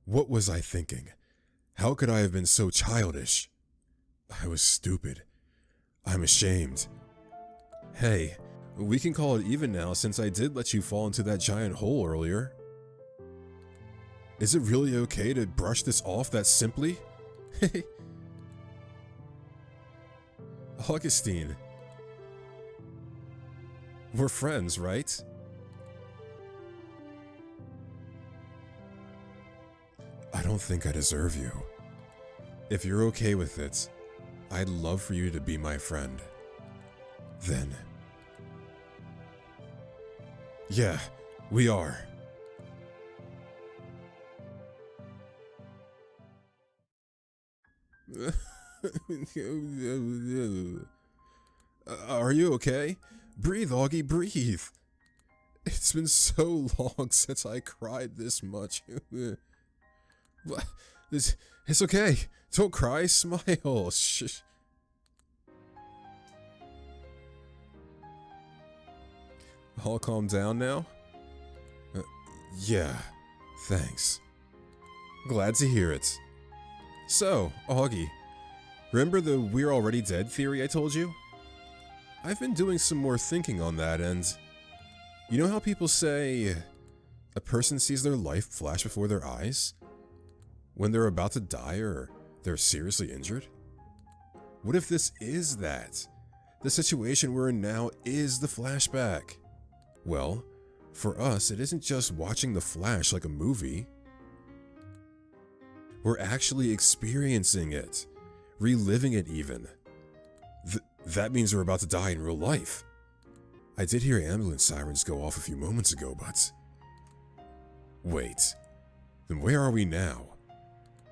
What was I thinking? How could I have been so childish? I was stupid. I'm ashamed. Hey, We can call it even now since I did let you fall into that giant hole earlier. Is it really okay to brush this off that simply? Augustine. We're friends, right? I don't think I deserve you. If you're okay with it, I'd love for you to be my friend. Then. Yeah, we are. Are you okay? Breathe, Augie, breathe. It's been so long since I cried this much. It's okay. Don't cry, smile. Shh. All calm down now? Yeah, thanks. Glad to hear it. So, Augie, remember the we're already dead theory I told you? I've been doing some more thinking on that, and you know how people say a person sees their life flash before their eyes when they're about to die or they're seriously injured? What if this is that? The situation we're in now is the flashback. Well, for us, it isn't just watching the flash like a movie. We're actually experiencing it, reliving it even. That means we're about to die in real life. I did hear ambulance sirens go off a few moments ago, but... Wait, then where are we now?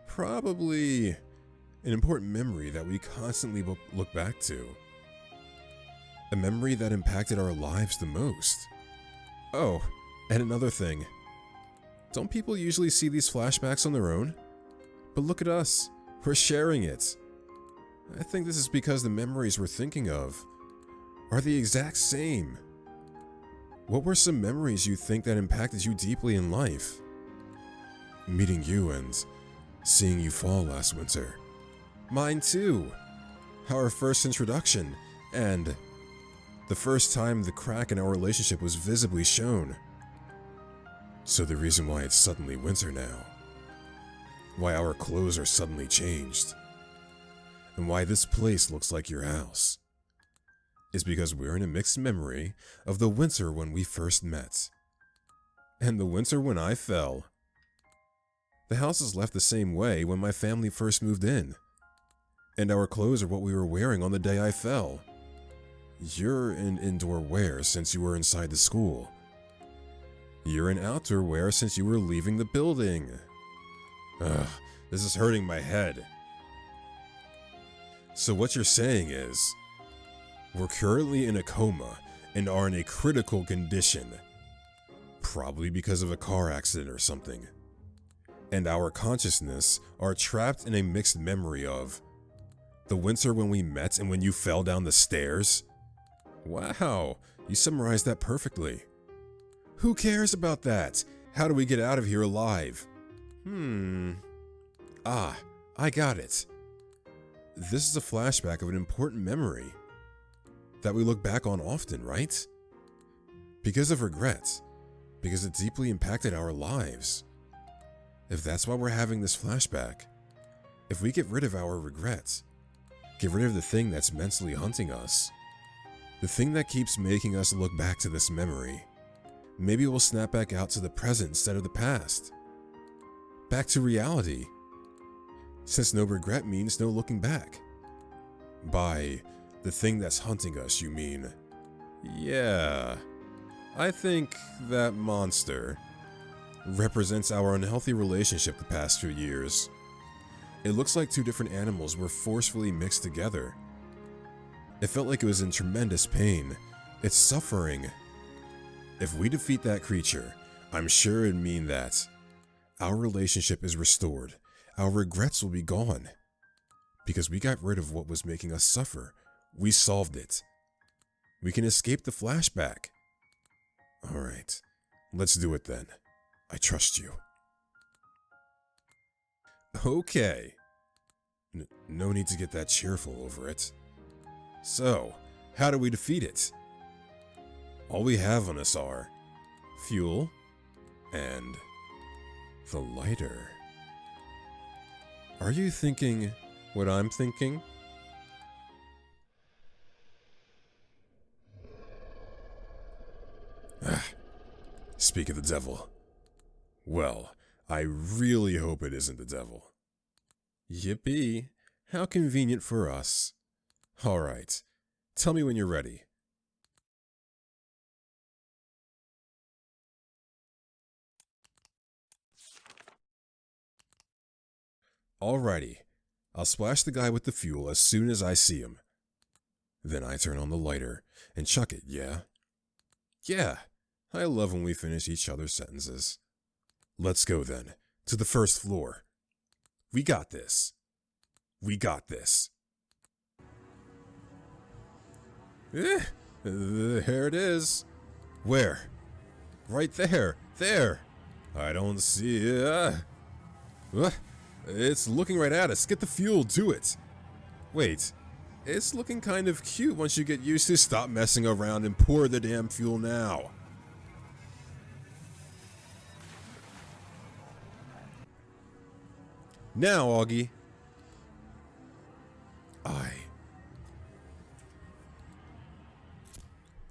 Probably an important memory that we constantly look back to. A memory that impacted our lives the most. Oh, and another thing. Don't people usually see these flashbacks on their own? But look at us, we're sharing it. I think this is because the memories we're thinking of are the exact same. What were some memories you think that impacted you deeply in life? Meeting you and seeing you fall last winter. Mine too. Our first introduction, and the first time the crack in our relationship was visibly shown. So the reason why it's suddenly winter now. Why our clothes are suddenly changed. And why this place looks like your house. Is because we're in a mixed memory of the winter when we first met. And the winter when I fell. The house is left the same way when my family first moved in. And our clothes are what we were wearing on the day I fell. You're in indoor wear since you were inside the school. You're in outdoor wear since you were leaving the building. Ugh, this is hurting my head. So what you're saying is, we're currently in a coma and are in a critical condition. Probably because of a car accident or something. And our consciousness are trapped in a mixed memory of the winter when we met and when you fell down the stairs. Wow, you summarized that perfectly. Who cares about that? How do we get out of here alive? Ah, I got it. This is a flashback of an important memory that we look back on often, right? Because of regret, because it deeply impacted our lives. If that's why we're having this flashback, if we get rid of our regrets, get rid of the thing that's mentally hunting us, the thing that keeps making us look back to this memory, maybe we'll snap back out to the present instead of the past. Back to reality. Since no regret means no looking back. By the thing that's hunting us, you mean? Yeah, I think that monster represents our unhealthy relationship the past few years. It looks like two different animals were forcefully mixed together. It felt like it was in tremendous pain. It's suffering. If we defeat that creature, I'm sure it'd mean that our relationship is restored. Our regrets will be gone. Because we got rid of what was making us suffer. We solved it. We can escape the flashback. Alright, let's do it then. I trust you. Okay. No need to get that cheerful over it. So, how do we defeat it? All we have on us are fuel and the lighter. Are you thinking what I'm thinking? Speak of the devil. Well, I really hope it isn't the devil. Yippee! How convenient for us. Alright, tell me when you're ready. Alrighty, I'll splash the guy with the fuel as soon as I see him. Then I turn on the lighter and chuck it, yeah? Yeah, I love when we finish each other's sentences. Let's go then, to the first floor. We got this. We got this. There it is. Where? Right there. There. I don't see it. It's looking right at us. Get the fuel. Do it. Wait. It's looking kind of cute once you get used to. Stop messing around and pour the damn fuel now. Now, Augie. I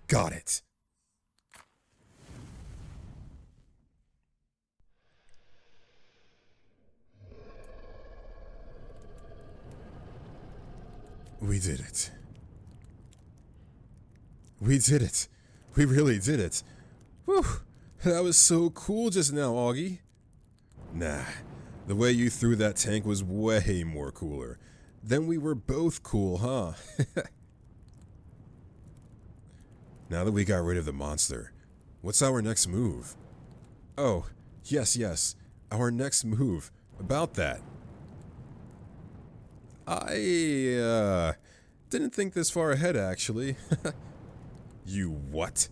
got it. We did it. We did it. We really did it. Whew. That was so cool just now, Augie. Nah, the way you threw that tank was way more cooler. Then we were both cool, huh? Now that we got rid of the monster, what's our next move? Oh, yes, our next move. About that. I didn't think this far ahead, actually. You what?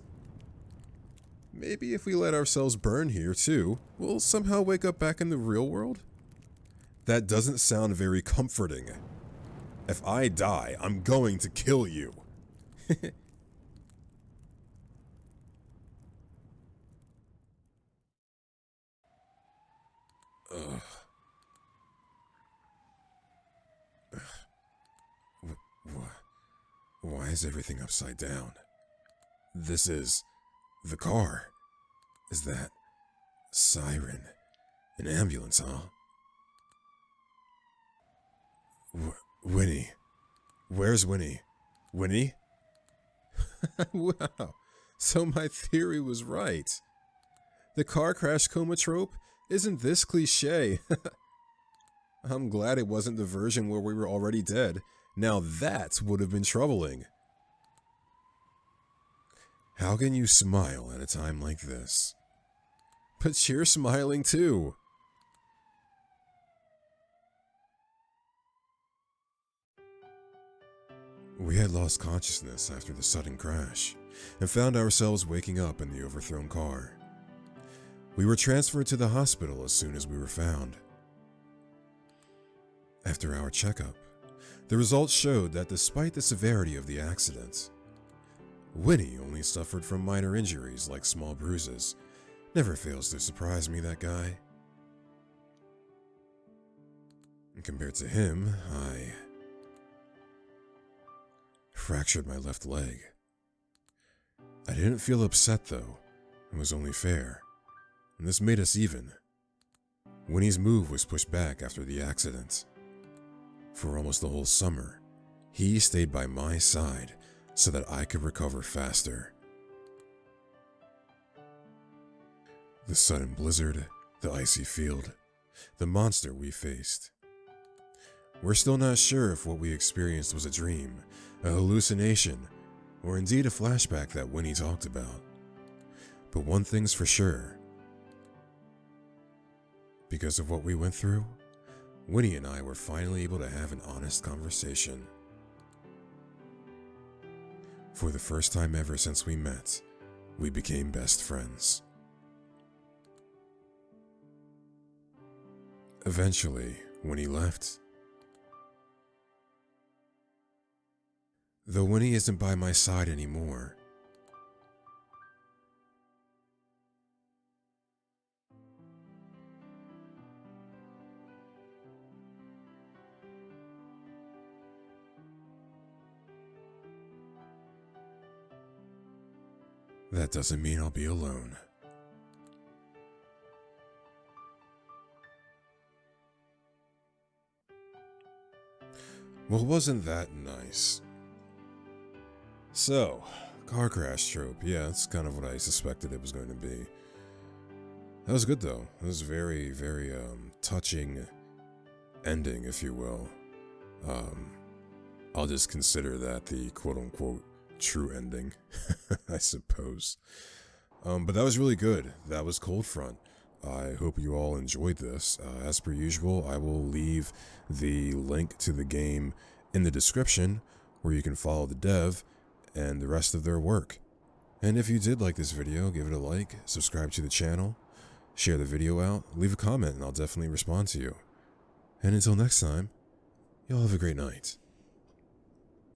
Maybe if we let ourselves burn here, too, we'll somehow wake up back in the real world? That doesn't sound very comforting. If I die, I'm going to kill you. Ugh. Why is everything upside down? This is the car. Is that siren? An ambulance, huh? Winnie. Where's Winnie? Winnie? Wow. So my theory was right. The car crash coma trope isn't this cliche. I'm glad it wasn't the version where we were already dead. Now that would have been troubling. How can you smile at a time like this? But you're smiling too. We had lost consciousness after the sudden crash, and found ourselves waking up in the overthrown car. We were transferred to the hospital as soon as we were found. After our checkup, the results showed that despite the severity of the accident, Winnie only suffered from minor injuries like small bruises. Never fails to surprise me, that guy. Compared to him, I fractured my left leg. I didn't feel upset though, it was only fair, and this made us even. Winnie's move was pushed back after the accident. For almost the whole summer, he stayed by my side so that I could recover faster. The sudden blizzard, the icy field, the monster we faced. We're still not sure if what we experienced was a dream, a hallucination, or indeed a flashback that Winnie talked about. But one thing's for sure. Because of what we went through, Winnie and I were finally able to have an honest conversation. For the first time ever since we met, we became best friends. Eventually, when he left, though Winnie isn't by my side anymore, that doesn't mean I'll be alone. Well, wasn't that nice? So, car crash trope. Yeah, that's kind of what I suspected it was going to be. That was good, though. It was very, very touching ending, if you will. I'll just consider that the quote-unquote true ending, I suppose. But that was really good. That was Cold Front. I hope you all enjoyed this. As per usual, I will leave the link to the game in the description where you can follow the dev and the rest of their work. And if you did like this video, give it a like, subscribe to the channel, share the video out, leave a comment, and I'll definitely respond to you. And until next time, y'all have a great night.